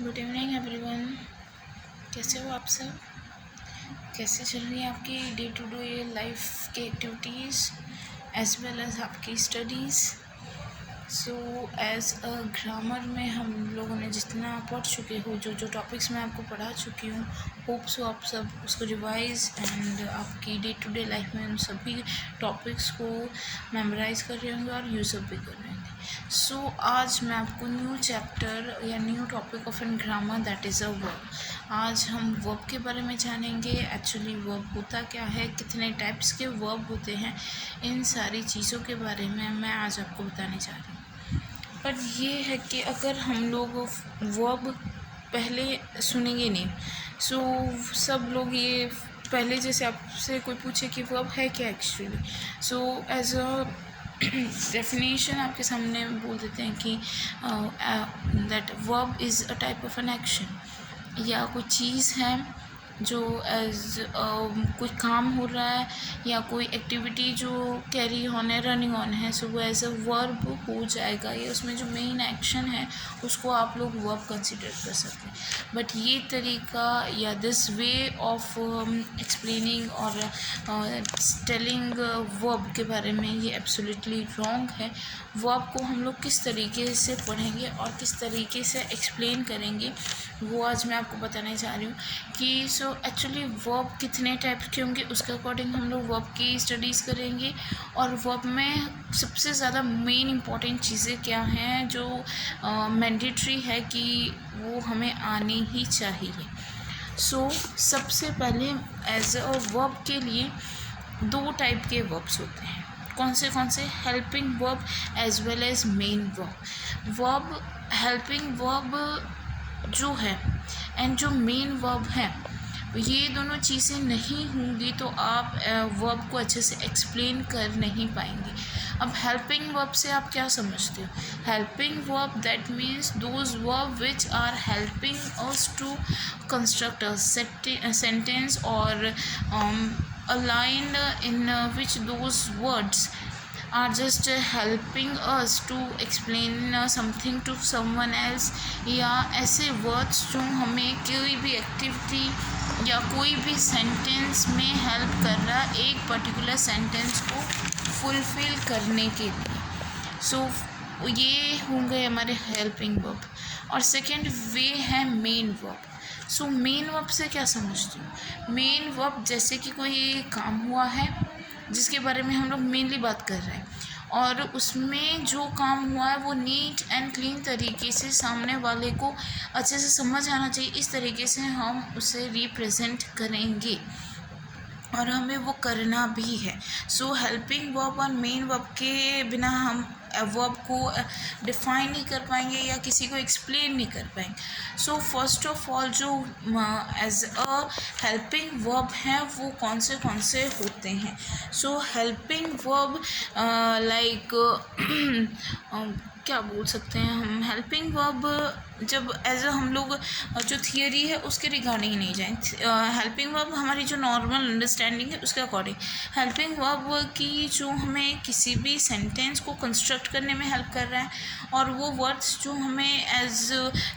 Good evening everyone. कैसे हो आप सब? कैसे चल रही है आपकी डे टू डे लाइफ की एक्टिविटीज़ एज वेल एज आपकी studies? So as a grammar में हम लोगों ने जितना पढ़ चुके हो, जो जो टॉपिक्स मैं आपको पढ़ा चुकी हूँ, होप सो आप सब उसको रिवाइज एंड आपकी डे टू डे लाइफ में उन सभी टॉपिक्स को मेमोराइज कर रहे होंगे और यूज़अप भी कर रहे होंगे। सो आज मैं आपको न्यू चैप्टर या new topic of an grammar that is a verb. आज हम वर्ब के बारे में जानेंगे। एक्चुअली वर्ब होता क्या है, कितने टाइप्स के वर्ब होते हैं, इन सारी चीज़ों के बारे में मैं आज आपको बताने जा रही हूँ। पर ये है कि अगर हम लोग वर्ब पहले सुनेंगे नहीं, सो सब लोग ये पहले जैसे आपसे कोई पूछे कि वर्ब है क्या actually, so as a definition आपके सामने बोल देते हैं कि that verb is a type of an action, या कोई चीज़ है जो एज कोई काम हो रहा है या कोई एक्टिविटी जो कैरी ऑन है, रनिंग ऑन है, सो वो एज अ वर्ब हो जाएगा, या उसमें जो मेन एक्शन है उसको आप लोग वर्ब कंसिडर कर सकते हैं। बट ये तरीका या दिस वे ऑफ एक्सप्लेनिंग और टेलिंग वर्ब के बारे में ये एब्सोल्युटली रॉन्ग है। वर्ब को हम लोग किस तरीके से पढ़ेंगे और किस तरीके से एक्सप्लेन करेंगे, वो आज मैं आपको बताने जा रही हूँ कि सो एक्चुअली वर्ब कितने टाइप के होंगे, उसके अकॉर्डिंग हम लोग वर्ब की स्टडीज़ करेंगे। और वर्ब में सबसे ज़्यादा मेन इम्पॉर्टेंट चीज़ें क्या हैं जो मैंडेटरी है कि वो हमें आनी ही चाहिए। सो सबसे पहले एज अ वर्ब के लिए दो टाइप के वर्ब्स होते हैं। कौन से? Helping verb as well as main verb. Verb helping verb जो है एंड जो मेन वर्ब है, ये दोनों चीज़ें नहीं होंगी तो आप वर्ब को अच्छे से एक्सप्लेन कर नहीं पाएंगे। अब हेल्पिंग वर्ब से आप क्या समझते हो? Helping verb that means those verb which are helping us to construct a sentence और a line in which those words are just helping us to explain something to someone else, या ऐसे words जो हमें कोई भी activity या कोई भी सेंटेंस में हेल्प कर रहा है एक पर्टिकुलर सेंटेंस को फुलफिल करने के लिए। सो ये होंगे हमारे हेल्पिंग वर्ब। और सेकेंड वे है main verb. So main verb से क्या समझते हो? मेन वर्ब जैसे कि कोई काम हुआ है जिसके बारे में हम लोग मेनली बात कर रहे हैं, और उसमें जो काम हुआ है वो नीट एंड क्लीन तरीके से सामने वाले को अच्छे से समझ आना चाहिए, इस तरीके से हम उसे रिप्रेजेंट करेंगे और हमें वो करना भी है। सो हेल्पिंग वर्ब और मेन वर्ब के बिना हम वर्ब को डिफाइन नहीं कर पाएंगे या किसी को एक्सप्लेन नहीं कर पाएंगे। सो फर्स्ट ऑफ ऑल जो एज अ हेल्पिंग वर्ब हैं वो कौन से होते हैं? सो हेल्पिंग वर्ब लाइक क्या बोल सकते हैं हम, हेल्पिंग वर्ब जब एज अ हम लोग जो थियरी है उसके रिगार्डिंग नहीं जाएं। हेल्पिंग वर्ब हमारी जो नॉर्मल अंडरस्टैंडिंग है उसके अकॉर्डिंग हेल्पिंग वर्ब की जो हमें किसी भी सेंटेंस को कंस्ट्रक्ट करने में हेल्प कर रहा है, और वो वर्ड्स जो हमें एज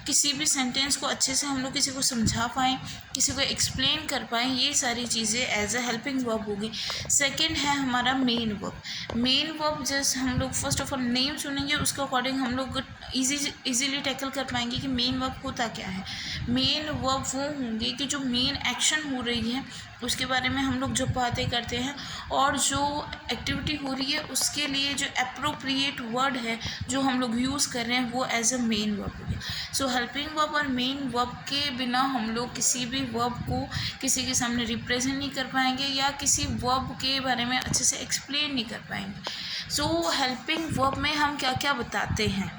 किसी भी सेंटेंस को अच्छे से हम लोग किसी को समझा पाएँ, किसी को एक्सप्लेन कर पाएँ, ये सारी चीज़ें एज अ हेल्पिंग वर्ब होगी। सेकेंड है हमारा मेन वर्ब। मेन वर्ब जैसे हम लोग फर्स्ट ऑफ ऑल नेम सुनेंगे उसके अकॉर्डिंग हम लोग इजीली टैकल कर पाएंगे कि मेन वर्ब होता क्या है। मेन वर्ब वो होंगे कि जो मेन एक्शन हो रही है उसके बारे में हम लोग जो बातें करते हैं, और जो एक्टिविटी हो रही है उसके लिए जो एप्रोप्रिएट वर्ड है जो हम लोग यूज़ कर रहे हैं वो एज अ मेन वर्ब हो गया। सो हेल्पिंग वर्ब और मेन वर्ब के बिना हम लोग किसी भी वर्ब को किसी के सामने रिप्रेजेंट नहीं कर पाएंगे या किसी वर्ब के बारे में अच्छे से एक्सप्लेन नहीं कर पाएंगे। सो हेल्पिंग वर्ब में हम क्या क्या बताते हैं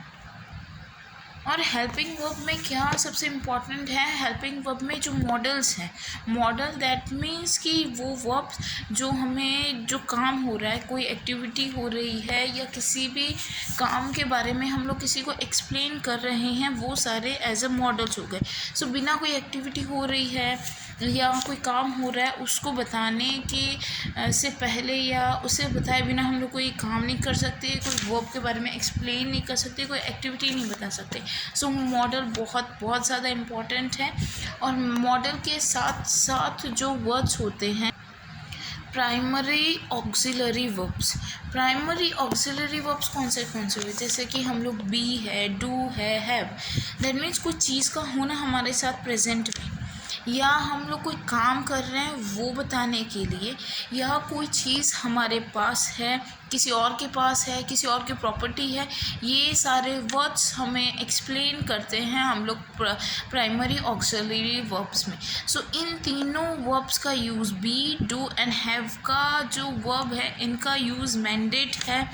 और हेल्पिंग वर्ब में क्या सबसे इम्पॉर्टेंट है? हेल्पिंग वर्ब में जो मॉडल्स हैं, मॉडल दैट मीन्स कि वो वर्ब्स जो हमें जो काम हो रहा है, कोई एक्टिविटी हो रही है या किसी भी काम के बारे में हम लोग किसी को एक्सप्लेन कर रहे हैं, वो सारे एज अ मॉडल्स हो गए। सो बिना कोई एक्टिविटी हो रही है या कोई काम हो रहा है उसको बताने के से पहले या उसे बताए बिना हम लोग कोई काम नहीं कर सकते, कोई वर्ब के बारे में एक्सप्लेन नहीं कर सकते, कोई एक्टिविटी नहीं बता सकते। सो मॉडल बहुत बहुत ज़्यादा इम्पॉर्टेंट है। और मॉडल के साथ साथ जो वर्ड्स होते हैं primary auxiliary verbs. Primary auxiliary verbs कौन से हुए, जैसे कि हम लोग बी है, डू है, हैव। दैट मीन्स कोई चीज़ का होना हमारे साथ प्रेजेंट में, या हम लोग कोई काम कर रहे हैं वो बताने के लिए, या कोई चीज़ हमारे पास है, किसी और के पास है, किसी और की प्रॉपर्टी है, ये सारे वर्ड्स हमें एक्सप्लेन करते हैं हम लोग प्राइमरी ऑक्सिलरी वर्ब्स में। सो इन तीनों वर्ब्स का use be, do and have का जो वर्ब है इनका यूज़ मैंडेट है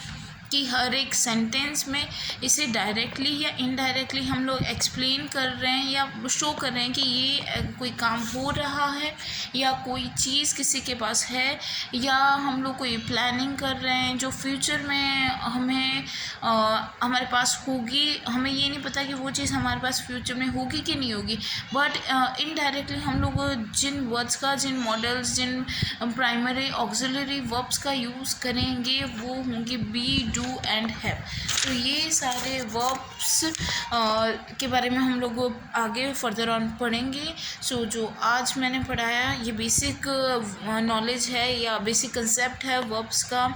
कि हर एक सेंटेंस में इसे डायरेक्टली या इनडायरेक्टली हम लोग एक्सप्लेन कर रहे हैं या शो कर रहे हैं कि ये कोई काम हो रहा है, या कोई चीज़ किसी के पास है, या हम लोग कोई प्लानिंग कर रहे हैं जो फ्यूचर में हमें हमारे पास होगी। हमें ये नहीं पता कि वो चीज़ हमारे पास फ्यूचर में होगी कि नहीं होगी, बट इनडायरेक्टली हम लोग जिन वर्ड्स का, जिन मॉडल्स, जिन प्राइमरी ऑक्सिलरी वर्ब्स का यूज़ करेंगे वो होंगे बी, डू एंड हैव। तो ये सारे वर्ब्स के बारे में हम लोग आगे फर्दर ऑन पढ़ेंगे। सो जो आज मैंने पढ़ाया ये बेसिक नॉलेज है या बेसिक कंसेप्ट है वर्ब्स का।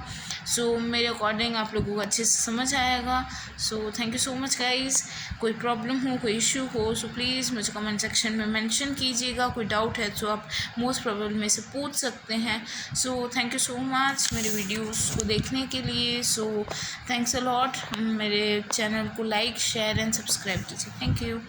सो मेरे अकॉर्डिंग आप लोगों को अच्छे से समझ आएगा। So thank you so much guys. कोई प्रॉब्लम हो, कोई इशू हो, सो प्लीज़ मुझे कमेंट सेक्शन में मेंशन कीजिएगा। कोई डाउट है तो आप मोस्ट प्रोबेबल में से पूछ सकते हैं। So thank you so much मेरे वीडियोस को देखने के लिए। So thanks a lot. मेरे चैनल को लाइक, शेयर एंड सब्सक्राइब कीजिए। Thank you.